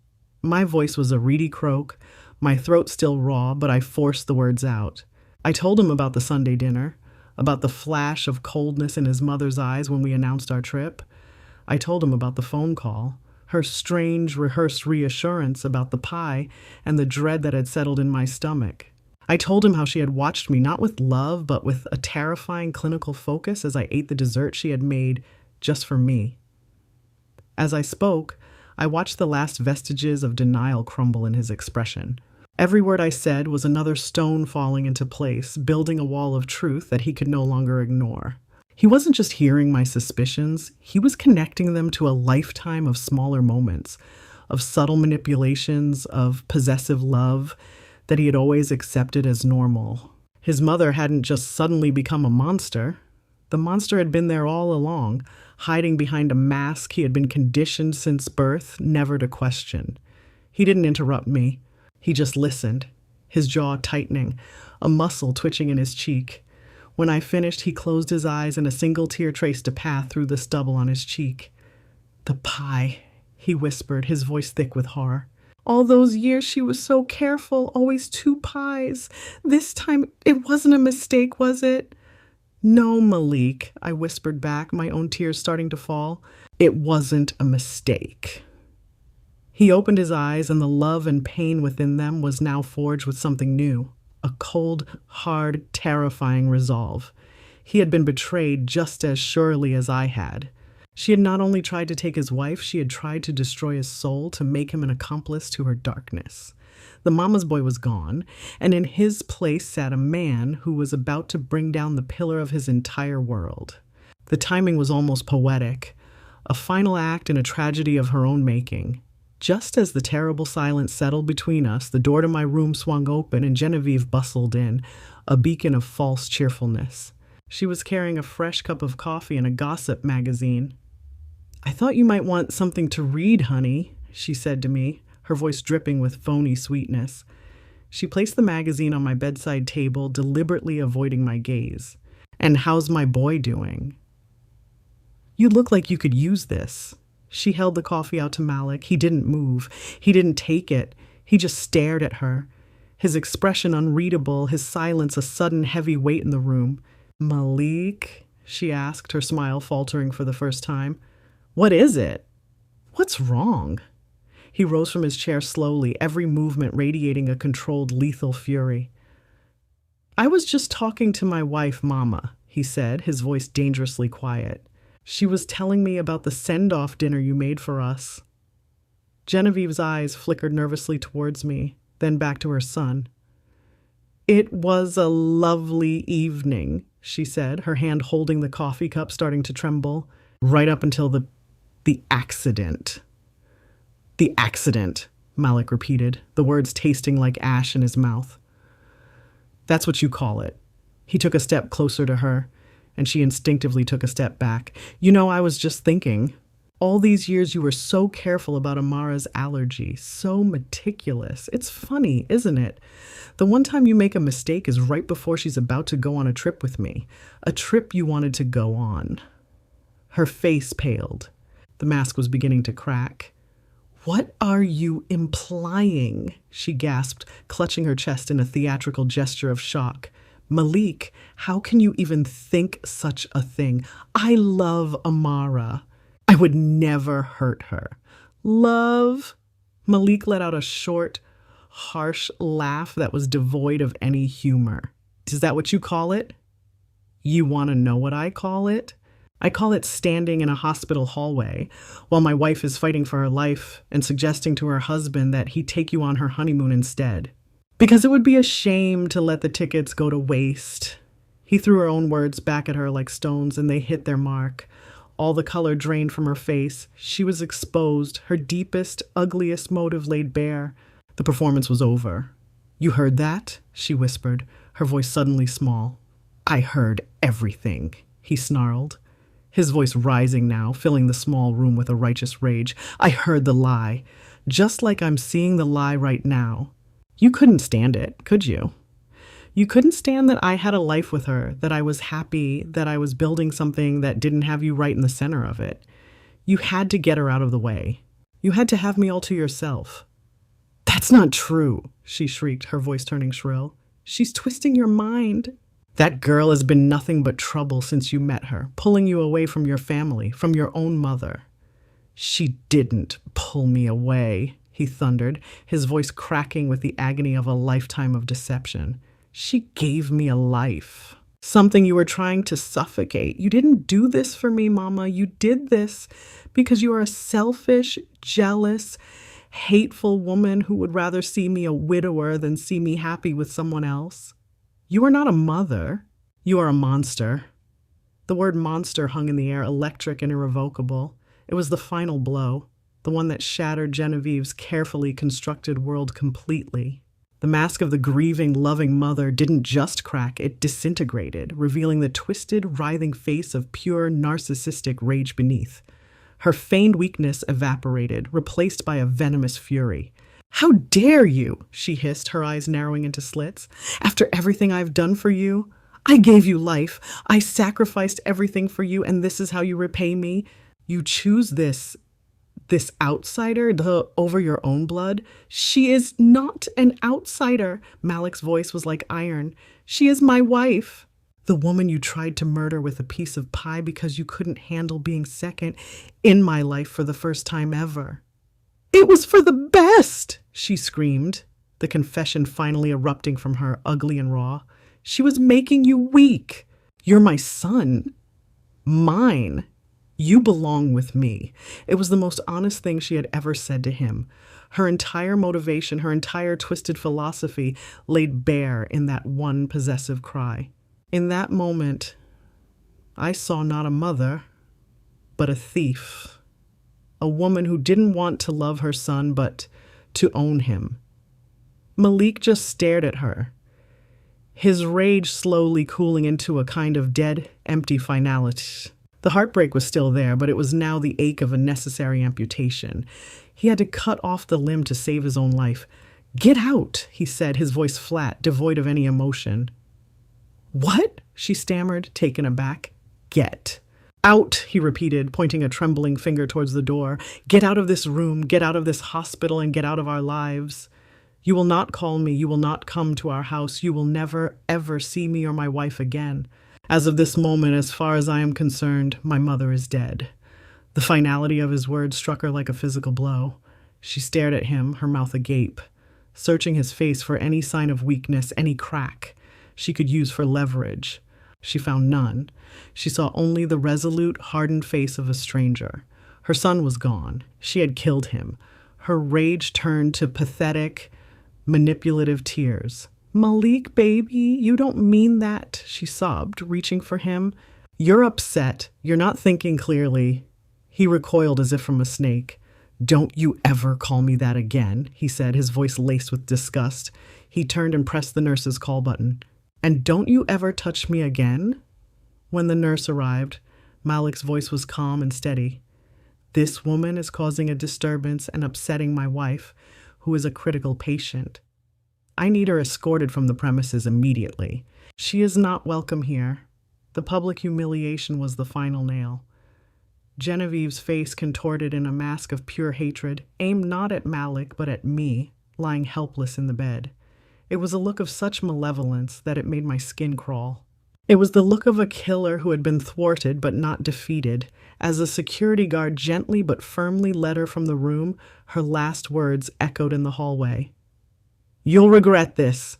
My voice was a reedy croak, my throat still raw, but I forced the words out. I told him about the Sunday dinner, about the flash of coldness in his mother's eyes when we announced our trip. I told him about the phone call, her strange, rehearsed reassurance about the pie, and the dread that had settled in my stomach. I told him how she had watched me not with love, but with a terrifying clinical focus as I ate the dessert she had made just for me. As I spoke, I watched the last vestiges of denial crumble in his expression. Every word I said was another stone falling into place, building a wall of truth that he could no longer ignore. He wasn't just hearing my suspicions, he was connecting them to a lifetime of smaller moments, of subtle manipulations, of possessive love that he had always accepted as normal. His mother hadn't just suddenly become a monster. The monster had been there all along, hiding behind a mask he had been conditioned since birth never to question. He didn't interrupt me. He just listened, his jaw tightening, a muscle twitching in his cheek. When I finished, he closed his eyes and a single tear traced a path through the stubble on his cheek. "The pie," he whispered, his voice thick with horror. "All those years she was so careful, always 2 pies. This time it wasn't a mistake, was it?" "No, Malik," I whispered back, my own tears starting to fall. "It wasn't a mistake." He opened his eyes, and the love and pain within them was now forged with something new, a cold, hard, terrifying resolve. He had been betrayed just as surely as I had. She had not only tried to take his wife, she had tried to destroy his soul, to make him an accomplice to her darkness. The mama's boy was gone, and in his place sat a man who was about to bring down the pillar of his entire world. The timing was almost poetic, a final act in a tragedy of her own making. Just as the terrible silence settled between us, the door to my room swung open and Genevieve bustled in, a beacon of false cheerfulness. She was carrying a fresh cup of coffee and a gossip magazine. "I thought you might want something to read, honey," she said to me, her voice dripping with phony sweetness. She placed the magazine on my bedside table, deliberately avoiding my gaze. "And how's my boy doing?" "You look like you could use this." She held the coffee out to Malik. He didn't move. He didn't take it. He just stared at her, his expression unreadable, his silence a sudden heavy weight in the room. "Malik?" she asked, her smile faltering for the first time. "What is it? What's wrong?" He rose from his chair slowly, every movement radiating a controlled, lethal fury. "I was just talking to my wife, Mama," he said, his voice dangerously quiet. "She was telling me about the send-off dinner you made for us." Genevieve's eyes flickered nervously towards me, then back to her son. "It was a lovely evening," she said, her hand holding the coffee cup starting to tremble, "right up until the accident." "The accident," Malik repeated, the words tasting like ash in his mouth. "That's what you call it." He took a step closer to her, and she instinctively took a step back. "You know, I was just thinking, all these years you were so careful about Amara's allergy, so meticulous. It's funny, isn't it? The one time you make a mistake is right before she's about to go on a trip with me, a trip you wanted to go on." Her face paled. The mask was beginning to crack. "What are you implying?" she gasped, clutching her chest in a theatrical gesture of shock. "Malik, how can you even think such a thing? I love Amara. I would never hurt her." "Love?" Malik let out a short, harsh laugh that was devoid of any humor. "Is that what you call it?" "You want to know what I call it?" "I call it standing in a hospital hallway while my wife is fighting for her life and suggesting to her husband that he take you on her honeymoon instead. Because it would be a shame to let the tickets go to waste." He threw her own words back at her like stones, and they hit their mark. All the color drained from her face. She was exposed, her deepest, ugliest motive laid bare. The performance was over. "You heard that?" she whispered, her voice suddenly small. "I heard everything," he snarled, his voice rising now, filling the small room with a righteous rage. "I heard the lie, just like I'm seeing the lie right now. You couldn't stand it, could you? You couldn't stand that I had a life with her, that I was happy, that I was building something that didn't have you right in the center of it. You had to get her out of the way. You had to have me all to yourself." "That's not true," she shrieked, her voice turning shrill. She's twisting your mind. That girl has been nothing but trouble since you met her, pulling you away from your family, from your own mother. She didn't pull me away, he thundered, his voice cracking with the agony of a lifetime of deception. She gave me a life. Something you were trying to suffocate. You didn't do this for me, Mama. You did this because you are a selfish, jealous, hateful woman who would rather see me a widower than see me happy with someone else. You are not a mother. You are a monster. The word monster hung in the air, electric and irrevocable. It was the final blow, the one that shattered Genevieve's carefully constructed world completely. The mask of the grieving, loving mother didn't just crack, it disintegrated, revealing the twisted, writhing face of pure, narcissistic rage beneath. Her feigned weakness evaporated, replaced by a venomous fury. "How dare you?" she hissed, her eyes narrowing into slits. "After everything I've done for you? I gave you life. I sacrificed everything for you, and this is how you repay me? You choose this outsider over your own blood? She is not an outsider." Malik's voice was like iron. "She is my wife. The woman you tried to murder with a piece of pie because you couldn't handle being second in my life for the first time ever." "It was for the best," she screamed, the confession finally erupting from her, ugly and raw. "She was making you weak. You're my son. Mine. You belong with me." It was the most honest thing she had ever said to him. Her entire motivation, her entire twisted philosophy laid bare in that one possessive cry. In that moment, I saw not a mother, but a thief. A woman who didn't want to love her son, but to own him. Malik just stared at her, his rage slowly cooling into a kind of dead, empty finality. The heartbreak was still there, but it was now the ache of a necessary amputation. He had to cut off the limb to save his own life. "Get out," he said, his voice flat, devoid of any emotion. "What?" she stammered, taken aback. "Get out," he repeated, pointing a trembling finger towards the door. "Get out of this room, get out of this hospital, and get out of our lives. You will not call me, you will not come to our house, you will never, ever see me or my wife again. As of this moment, as far as I am concerned, my mother is dead." The finality of his words struck her like a physical blow. She stared at him, her mouth agape, searching his face for any sign of weakness, any crack she could use for leverage. She found none. She saw only the resolute, hardened face of a stranger. Her son was gone. She had killed him. Her rage turned to pathetic, manipulative tears. "Malik, baby, you don't mean that," she sobbed, reaching for him. "You're upset. You're not thinking clearly." He recoiled as if from a snake. "Don't you ever call me that again," he said, his voice laced with disgust. He turned and pressed the nurse's call button. "And don't you ever touch me again?" When the nurse arrived, Malik's voice was calm and steady. "This woman is causing a disturbance and upsetting my wife, who is a critical patient. I need her escorted from the premises immediately. She is not welcome here." The public humiliation was the final nail. Genevieve's face contorted in a mask of pure hatred, aimed not at Malik but at me, lying helpless in the bed. It was a look of such malevolence that it made my skin crawl. It was the look of a killer who had been thwarted but not defeated. As a security guard gently but firmly led her from the room, her last words echoed in the hallway. "You'll regret this.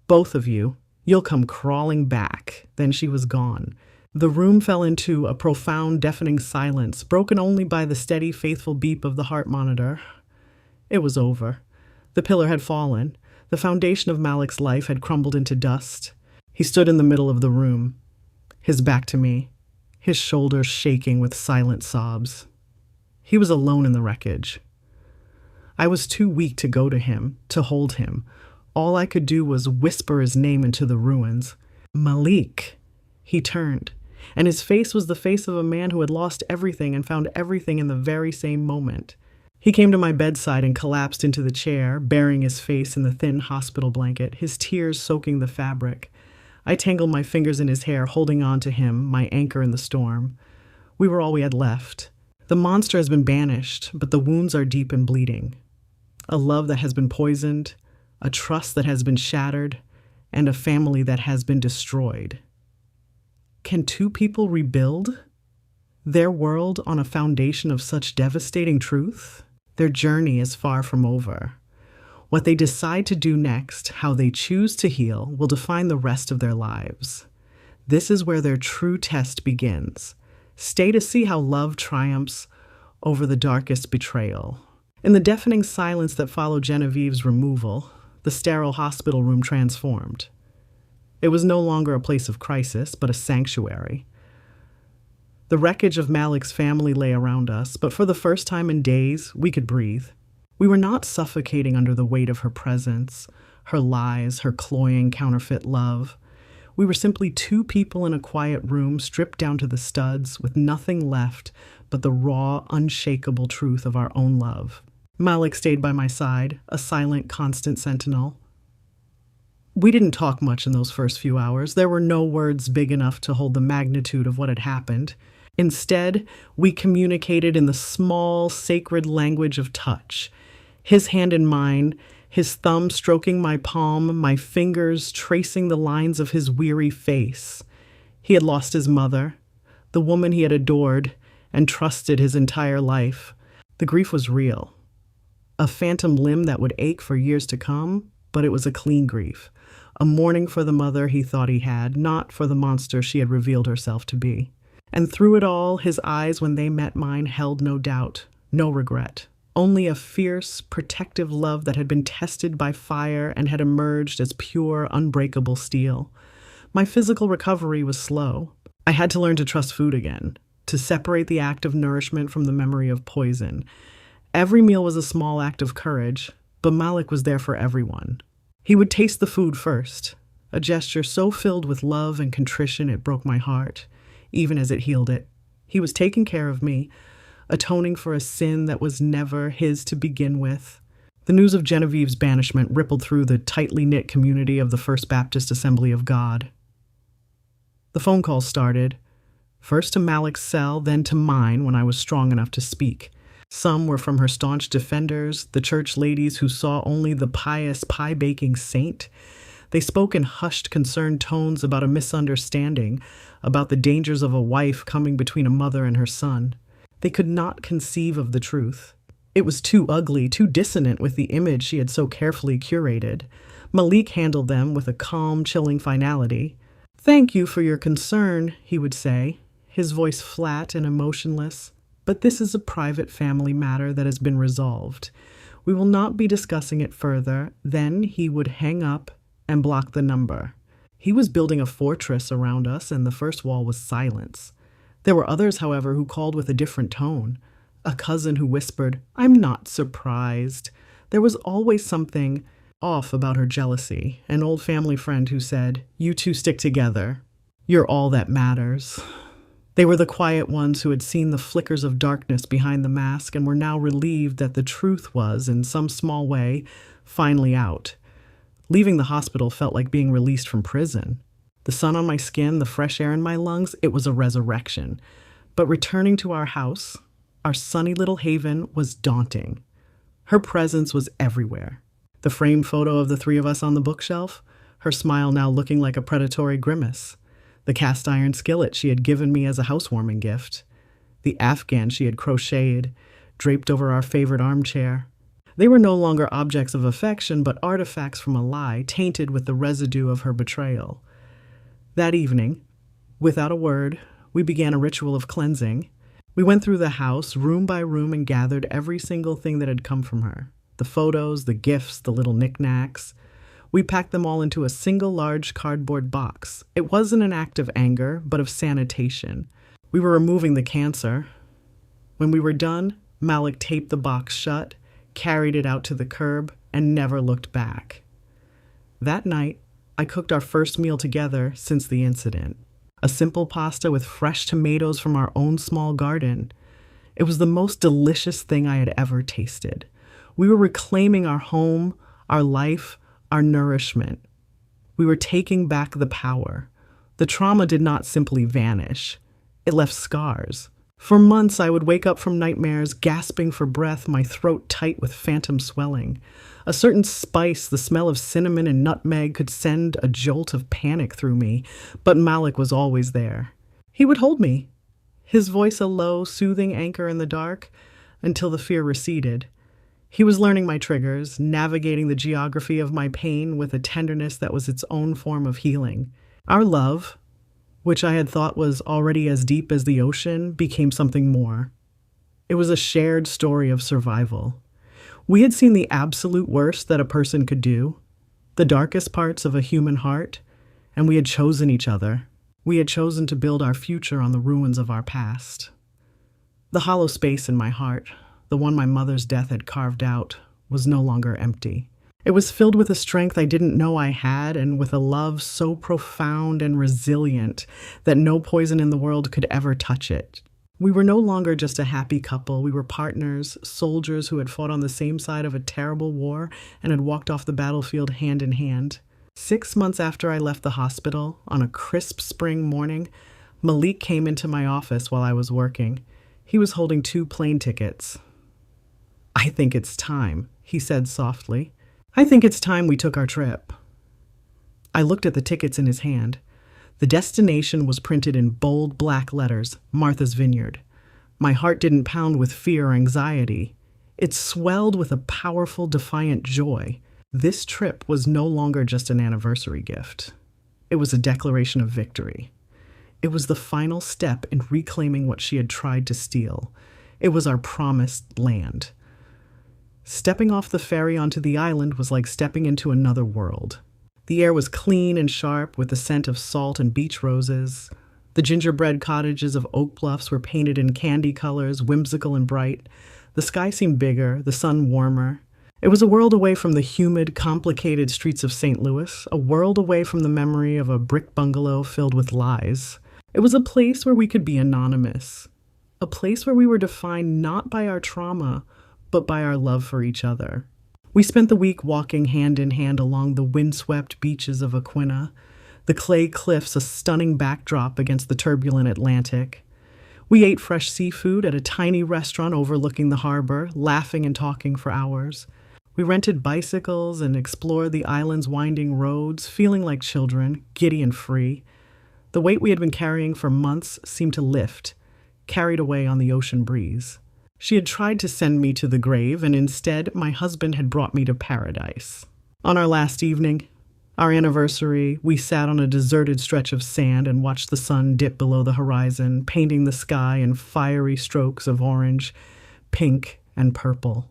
Both of you. You'll come crawling back." Then she was gone. The room fell into a profound, deafening silence, broken only by the steady, faithful beep of the heart monitor. It was over. The pillar had fallen. The foundation of Malik's life had crumbled into dust. He stood in the middle of the room, his back to me, his shoulders shaking with silent sobs. He was alone in the wreckage. I was too weak to go to him, to hold him. All I could do was whisper his name into the ruins. "Malik." He turned, and his face was the face of a man who had lost everything and found everything in the very same moment. He came to my bedside and collapsed into the chair, burying his face in the thin hospital blanket, his tears soaking the fabric. I tangled my fingers in his hair, holding on to him, my anchor in the storm. We were all we had left. The monster has been banished, but the wounds are deep and bleeding. A love that has been poisoned, a trust that has been shattered, and a family that has been destroyed. Can two people rebuild their world on a foundation of such devastating truth? Their journey is far from over. What they decide to do next, how they choose to heal, will define the rest of their lives. This is where their true test begins. Stay to see how love triumphs over the darkest betrayal. In the deafening silence that followed Genevieve's removal, the sterile hospital room transformed. It was no longer a place of crisis, but a sanctuary. The wreckage of Malik's family lay around us, but for the first time in days, we could breathe. We were not suffocating under the weight of her presence, her lies, her cloying counterfeit love. We were simply two people in a quiet room, stripped down to the studs, with nothing left but the raw, unshakable truth of our own love. Malik stayed by my side, a silent, constant sentinel. We didn't talk much in those first few hours. There were no words big enough to hold the magnitude of what had happened. Instead, we communicated in the small, sacred language of touch. His hand in mine, his thumb stroking my palm, my fingers tracing the lines of his weary face. He had lost his mother, the woman he had adored and trusted his entire life. The grief was real. A phantom limb that would ache for years to come, but it was a clean grief. A mourning for the mother he thought he had, not for the monster she had revealed herself to be. And through it all, his eyes, when they met mine, held no doubt, no regret. Only a fierce, protective love that had been tested by fire and had emerged as pure, unbreakable steel. My physical recovery was slow. I had to learn to trust food again, to separate the act of nourishment from the memory of poison. Every meal was a small act of courage, but Malik was there for everyone. He would taste the food first, a gesture so filled with love and contrition it broke my heart, even as it healed it. He was taking care of me, atoning for a sin that was never his to begin with. The news of Genevieve's banishment rippled through the tightly knit community of the First Baptist Assembly of God. The phone calls started, first to Malik's cell, then to mine when I was strong enough to speak. Some were from her staunch defenders, the church ladies who saw only the pious pie-baking saint. They spoke in hushed, concerned tones about a misunderstanding, about the dangers of a wife coming between a mother and her son. They could not conceive of the truth. It was too ugly, too dissonant with the image she had so carefully curated. Malik handled them with a calm, chilling finality. "Thank you for your concern," he would say, his voice flat and emotionless. "But this is a private family matter that has been resolved. We will not be discussing it further." Then he would hang up and block the number. He was building a fortress around us, and the first wall was silence. There were others, however, who called with a different tone. A cousin who whispered, "I'm not surprised." There was always something off about her jealousy. An old family friend who said, "You two stick together. You're all that matters." They were the quiet ones who had seen the flickers of darkness behind the mask and were now relieved that the truth was, in some small way, finally out. Leaving the hospital felt like being released from prison. The sun on my skin, the fresh air in my lungs, it was a resurrection. But returning to our house, our sunny little haven, was daunting. Her presence was everywhere. The framed photo of the three of us on the bookshelf, her smile now looking like a predatory grimace. The cast iron skillet she had given me as a housewarming gift. The Afghan she had crocheted, draped over our favorite armchair. They were no longer objects of affection, but artifacts from a lie, tainted with the residue of her betrayal. That evening, without a word, we began a ritual of cleansing. We went through the house, room by room, and gathered every single thing that had come from her. The photos, the gifts, the little knickknacks. We packed them all into a single large cardboard box. It wasn't an act of anger, but of sanitation. We were removing the cancer. When we were done, Malik taped the box shut, carried it out to the curb, and never looked back. That night, I cooked our first meal together since the incident. A simple pasta with fresh tomatoes from our own small garden. It was the most delicious thing I had ever tasted. We were reclaiming our home, our life, our nourishment. We were taking back the power. The trauma did not simply vanish. It left scars. For months, I would wake up from nightmares, gasping for breath, my throat tight with phantom swelling. A certain spice, the smell of cinnamon and nutmeg, could send a jolt of panic through me, but Malik was always there. He would hold me, his voice a low, soothing anchor in the dark, until the fear receded. He was learning my triggers, navigating the geography of my pain with a tenderness that was its own form of healing. Our love, which I had thought was already as deep as the ocean, became something more. It was a shared story of survival. We had seen the absolute worst that a person could do, the darkest parts of a human heart, and we had chosen each other. We had chosen to build our future on the ruins of our past. The hollow space in my heart, the one my mother's death had carved out, was no longer empty. It was filled with a strength I didn't know I had, and with a love so profound and resilient that no poison in the world could ever touch it. We were no longer just a happy couple. We were partners, soldiers who had fought on the same side of a terrible war and had walked off the battlefield hand in hand. 6 months after I left the hospital, on a crisp spring morning, Malik came into my office while I was working. He was holding 2 plane tickets. "I think it's time," he said softly. "I think it's time we took our trip." I looked at the tickets in his hand. The destination was printed in bold black letters, Martha's Vineyard. My heart didn't pound with fear or anxiety. It swelled with a powerful, defiant joy. This trip was no longer just an anniversary gift. It was a declaration of victory. It was the final step in reclaiming what she had tried to steal. It was our promised land. Stepping off the ferry onto the island was like stepping into another world. The air was clean and sharp with the scent of salt and beach roses. The gingerbread cottages of Oak Bluffs were painted in candy colors, whimsical and bright. The sky seemed bigger, the sun warmer. It was a world away from the humid, complicated streets of St. Louis, a world away from the memory of a brick bungalow filled with lies. It was a place where we could be anonymous, a place where we were defined not by our trauma, but by our love for each other. We spent the week walking hand in hand along the windswept beaches of Aquina, the clay cliffs a stunning backdrop against the turbulent Atlantic. We ate fresh seafood at a tiny restaurant overlooking the harbor, laughing and talking for hours. We rented bicycles and explored the island's winding roads, feeling like children, giddy and free. The weight we had been carrying for months seemed to lift, carried away on the ocean breeze. She had tried to send me to the grave, and instead, my husband had brought me to paradise. On our last evening, our anniversary, we sat on a deserted stretch of sand and watched the sun dip below the horizon, painting the sky in fiery strokes of orange, pink, and purple.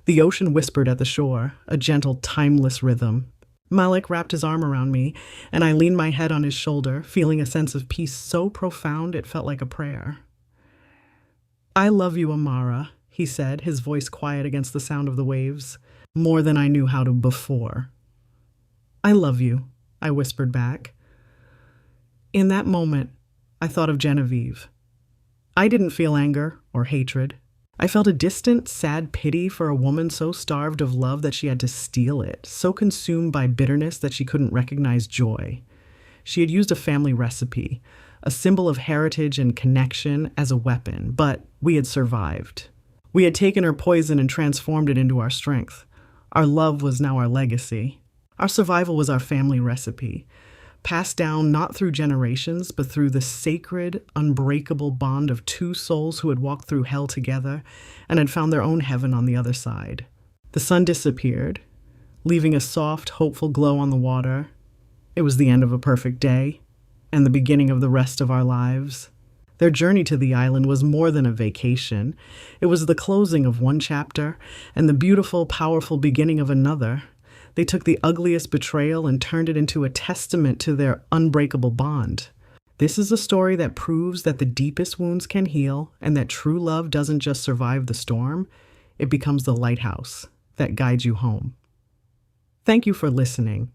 The ocean whispered at the shore, a gentle, timeless rhythm. Malik wrapped his arm around me, and I leaned my head on his shoulder, feeling a sense of peace so profound it felt like a prayer. "I love you, Amara," he said, his voice quiet against the sound of the waves, "more than I knew how to before." "I love you," I whispered back. In that moment, I thought of Genevieve. I didn't feel anger or hatred. I felt a distant, sad pity for a woman so starved of love that she had to steal it, so consumed by bitterness that she couldn't recognize joy. She had used a family recipe, a symbol of heritage and connection, as a weapon, but we had survived. We had taken her poison and transformed it into our strength. Our love was now our legacy. Our survival was our family recipe, passed down not through generations, but through the sacred, unbreakable bond of 2 souls who had walked through hell together and had found their own heaven on the other side. The sun disappeared, leaving a soft, hopeful glow on the water. It was the end of a perfect day, and the beginning of the rest of our lives. Their journey to the island was more than a vacation. It was the closing of one chapter and the beautiful, powerful beginning of another. They took the ugliest betrayal and turned it into a testament to their unbreakable bond. This is a story that proves that the deepest wounds can heal and that true love doesn't just survive the storm, it becomes the lighthouse that guides you home. Thank you for listening.